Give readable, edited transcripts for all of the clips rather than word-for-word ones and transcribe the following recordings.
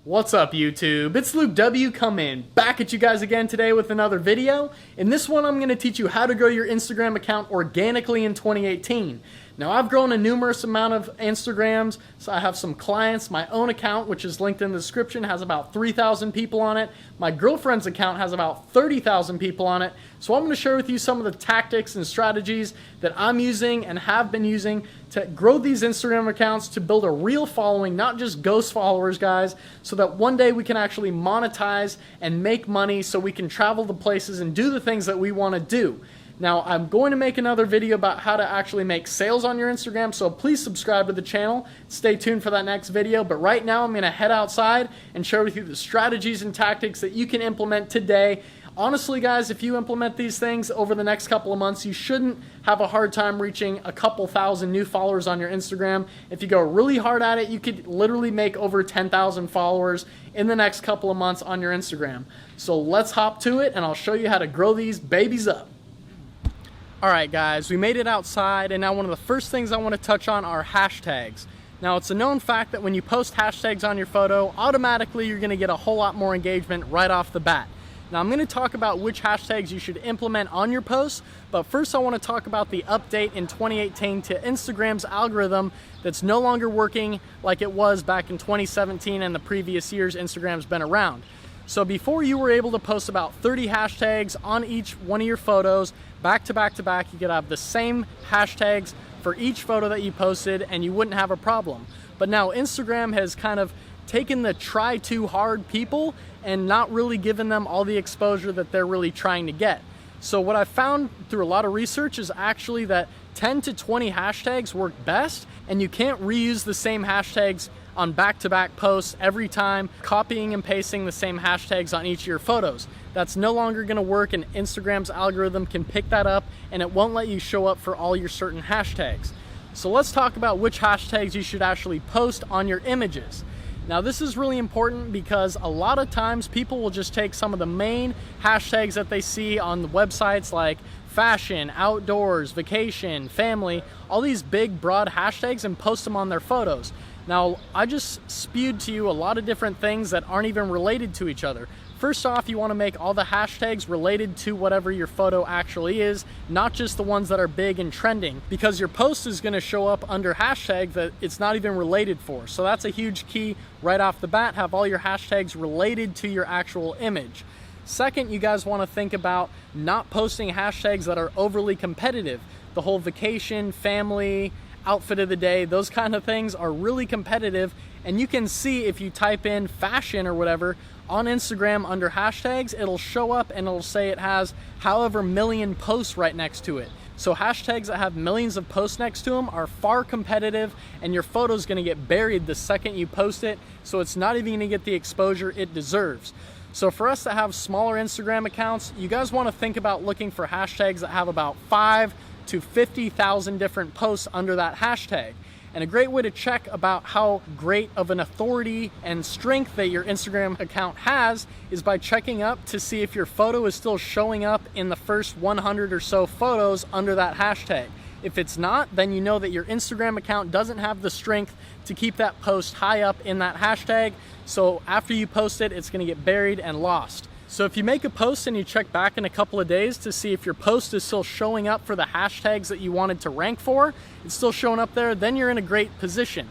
What's up YouTube? It's Luke W coming back at you guys again today with another video. In this one I'm going to teach you how to grow your Instagram account organically in 2018. Now I've grown a numerous amount of Instagrams, so I have some clients. My own account, which is linked in the description, has about 3,000 people on it. My girlfriend's account has about 30,000 people on it. So I'm going to share with you some of the tactics and strategies that I'm using and have been using to grow these Instagram accounts to build a real following, not just ghost followers, guys, so that one day we can actually monetize and make money so we can travel to places and do the things that we want to do. Now, I'm going to make another video about how to actually make sales on your Instagram, so please subscribe to the channel. Stay tuned for that next video, but right now I'm going to head outside and share with you the strategies and tactics that you can implement today. Honestly, guys, if you implement these things over the next couple of months, you shouldn't have a hard time reaching a couple thousand new followers on your Instagram. If you go really hard at it, you could literally make over 10,000 followers in the next couple of months on your Instagram. So let's hop to it, and I'll show you how to grow these babies up. Alright guys, we made it outside, and now one of the first things I want to touch on are hashtags. Now it's a known fact that when you post hashtags on your photo, automatically you're going to get a whole lot more engagement right off the bat. Now I'm going to talk about which hashtags you should implement on your posts, but first I want to talk about the update in 2018 to Instagram's algorithm that's no longer working like it was back in 2017 and the previous years Instagram's been around. So before, you were able to post about 30 hashtags on each one of your photos, back to back to back. You could have the same hashtags for each photo that you posted and you wouldn't have a problem. But now Instagram has kind of taken the try too hard people and not really given them all the exposure that they're really trying to get. So what I found through a lot of research is actually that 10 to 20 hashtags work best, and you can't reuse the same hashtags on back-to-back posts every time, copying and pasting the same hashtags on each of your photos. That's no longer going to work, and Instagram's algorithm can pick that up and it won't let you show up for all your certain hashtags. So let's talk about which hashtags you should actually post on your images. Now this is really important because a lot of times people will just take some of the main hashtags that they see on the websites like fashion, outdoors, vacation, family, all these big broad hashtags, and post them on their photos. Now I just spewed to you a lot of different things that aren't even related to each other. First off, you want to make all the hashtags related to whatever your photo actually is, not just the ones that are big and trending, because your post is going to show up under hashtag that it's not even related for. So that's a huge key right off the bat. Have all your hashtags related to your actual image. Second, you guys want to think about not posting hashtags that are overly competitive. The whole vacation, family, outfit of the day, those kind of things are really competitive, and you can see if you type in fashion or whatever on Instagram under hashtags, it'll show up and it'll say it has however million posts right next to it. So hashtags that have millions of posts next to them are far competitive, and your photo is going to get buried the second you post it, so it's not even going to get the exposure it deserves. So for us to have smaller Instagram accounts, you guys want to think about looking for hashtags that have about 5 to 50,000 different posts under that hashtag. And a great way to check about how great of an authority and strength that your Instagram account has is by checking up to see if your photo is still showing up in the first 100 or so photos under that hashtag. If it's not, then you know that your Instagram account doesn't have the strength to keep that post high up in that hashtag. So after you post it, it's going to get buried and lost. So if you make a post and you check back in a couple of days to see if your post is still showing up for the hashtags that you wanted to rank for, it's still showing up there, then you're in a great position.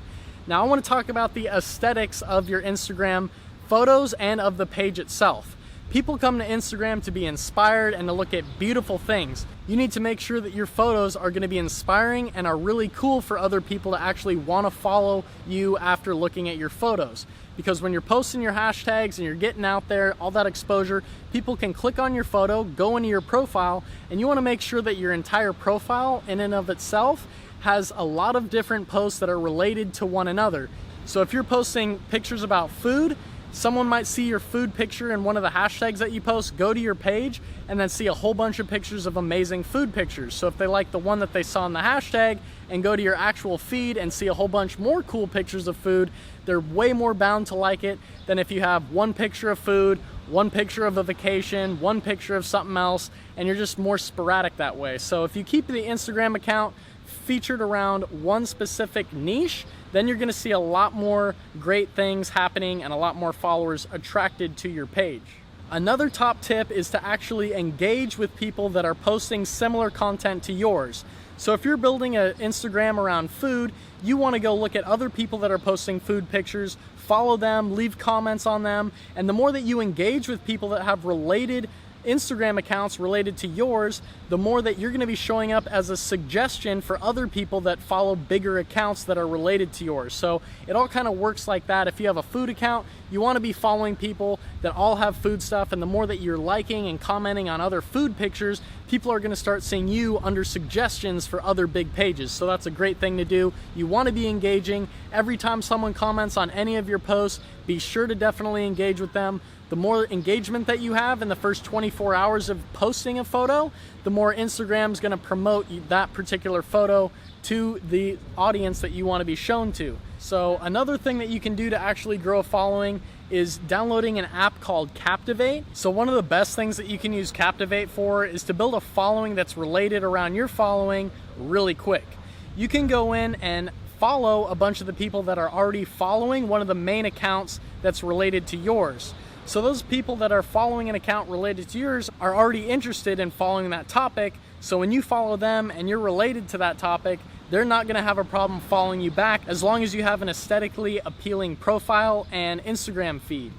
Now I want to talk about the aesthetics of your Instagram photos and of the page itself. People come to Instagram to be inspired and to look at beautiful things. You need to make sure that your photos are going to be inspiring and are really cool for other people to actually want to follow you after looking at your photos. Because when you're posting your hashtags and you're getting out there, all that exposure, people can click on your photo, go into your profile, and you want to make sure that your entire profile in and of itself has a lot of different posts that are related to one another. So if you're posting pictures about food, someone might see your food picture in one of the hashtags that you post, go to your page, and then see a whole bunch of pictures of amazing food pictures. So if they like the one that they saw in the hashtag and go to your actual feed and see a whole bunch more cool pictures of food, they're way more bound to like it than if you have one picture of food, one picture of a vacation, one picture of something else, and you're just more sporadic that way. So if you keep the Instagram account featured around one specific niche, then you're gonna see a lot more great things happening and a lot more followers attracted to your page. Another top tip is to actually engage with people that are posting similar content to yours. So if you're building an Instagram around food, you want to go look at other people that are posting food pictures, follow them, leave comments on them, and the more that you engage with people that have related Instagram accounts related to yours, the more that you're going to be showing up as a suggestion for other people that follow bigger accounts that are related to yours. So it all kind of works like that. If you have a food account, you want to be following people that all have food stuff, and the more that you're liking and commenting on other food pictures, people are going to start seeing you under suggestions for other big pages. So that's a great thing to do. You want to be engaging. Every time someone comments on any of your posts, be sure to definitely engage with them. The more engagement that you have in the first 24 hours of posting a photo, the more Instagram's going to promote that particular photo to the audience that you want to be shown to. So another thing that you can do to actually grow a following is downloading an app called Captivate. So one of the best things that you can use Captivate for is to build a following that's related around your following really quick. You can go in and follow a bunch of the people that are already following one of the main accounts that's related to yours. So those people that are following an account related to yours are already interested in following that topic. So when you follow them and you're related to that topic, they're not gonna have a problem following you back as long as you have an aesthetically appealing profile and Instagram feed.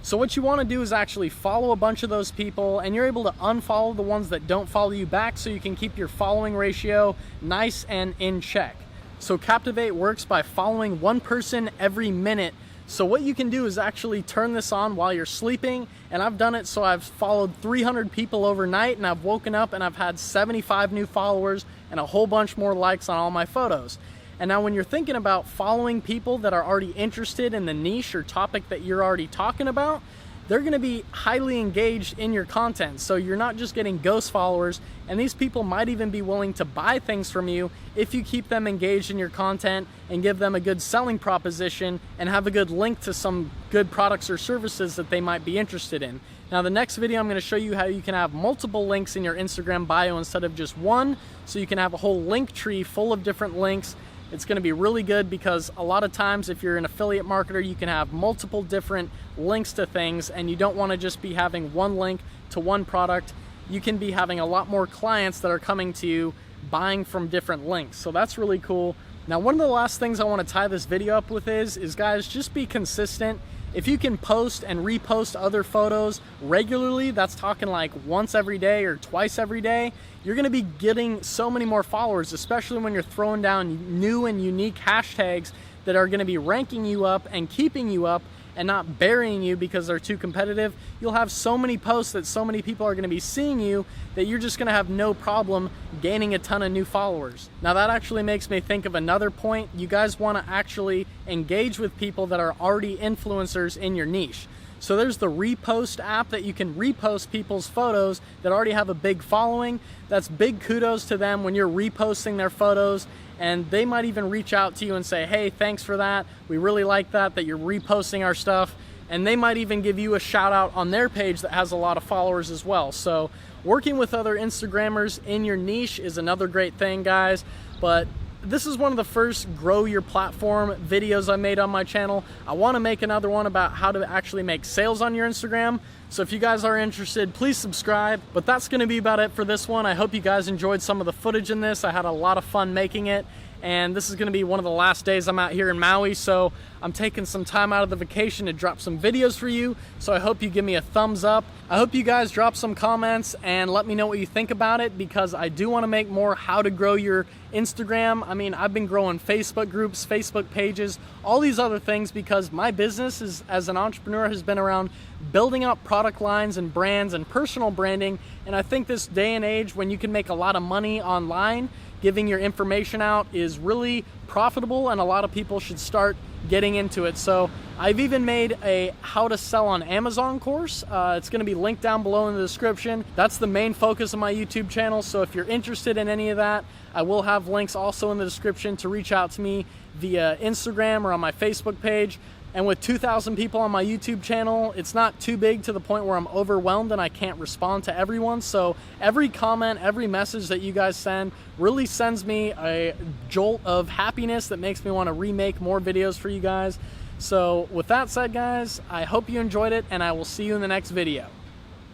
So what you wanna do is actually follow a bunch of those people, and you're able to unfollow the ones that don't follow you back so you can keep your following ratio nice and in check. So Captivate works by following one person every minute. So what you can do is actually turn this on while you're sleeping, and I've done it so I've followed 300 people overnight, and I've woken up and I've had 75 new followers and a whole bunch more likes on all my photos. And now when you're thinking about following people that are already interested in the niche or topic that you're already talking about, they're gonna be highly engaged in your content. So you're not just getting ghost followers, and these people might even be willing to buy things from you if you keep them engaged in your content and give them a good selling proposition and have a good link to some good products or services that they might be interested in. Now the next video I'm gonna show you how you can have multiple links in your Instagram bio instead of just one, so you can have a whole link tree full of different links. It's going to be really good because a lot of times if you're an affiliate marketer, you can have multiple different links to things, and you don't want to just be having one link to one product. You can be having a lot more clients that are coming to you buying from different links. So that's really cool. Now, one of the last things I want to tie this video up with is guys, just be consistent. If you can post and repost other photos regularly, that's talking like once every day or twice every day, you're gonna be getting so many more followers, especially when you're throwing down new and unique hashtags that are gonna be ranking you up and keeping you up and not burying you because they're too competitive. You'll have so many posts that so many people are gonna be seeing you that you're just gonna have no problem gaining a ton of new followers. Now that actually makes me think of another point. You guys wanna actually engage with people that are already influencers in your niche. So there's the repost app that you can repost people's photos that already have a big following. That's big kudos to them when you're reposting their photos, and they might even reach out to you and say, hey, thanks for that. We really like that you're reposting our stuff. And they might even give you a shout out on their page that has a lot of followers as well. So working with other Instagrammers in your niche is another great thing, guys. But this is one of the first grow your platform videos I made on my channel. I want to make another one about how to actually make sales on your Instagram. So if you guys are interested, please subscribe. But that's going to be about it for this one. I hope you guys enjoyed some of the footage in this. I had a lot of fun making it. And this is going to be one of the last days I'm out here in Maui, so I'm taking some time out of the vacation to drop some videos for you. So I hope you give me a thumbs up. I hope you guys drop some comments and let me know what you think about it, because I do want to make more how to grow your Instagram. I mean, I've been growing Facebook groups, Facebook pages, all these other things, because my business is, as an entrepreneur, has been around building up product lines and brands and personal branding. And I think this day and age, when you can make a lot of money online, giving your information out is really profitable, and a lot of people should start getting into it. So I've even made a how to sell on Amazon course. It's going to be linked down below in the description. That's the main focus of my YouTube channel. So if you're interested in any of that, I will have links also in the description to reach out to me via Instagram or on my Facebook page. And with 2,000 people on my YouTube channel, it's not too big to the point where I'm overwhelmed and I can't respond to everyone. So every comment, every message that you guys send really sends me a jolt of happiness that makes me want to remake more videos for you guys. So with that said, guys, I hope you enjoyed it, and I will see you in the next video.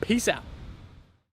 Peace out.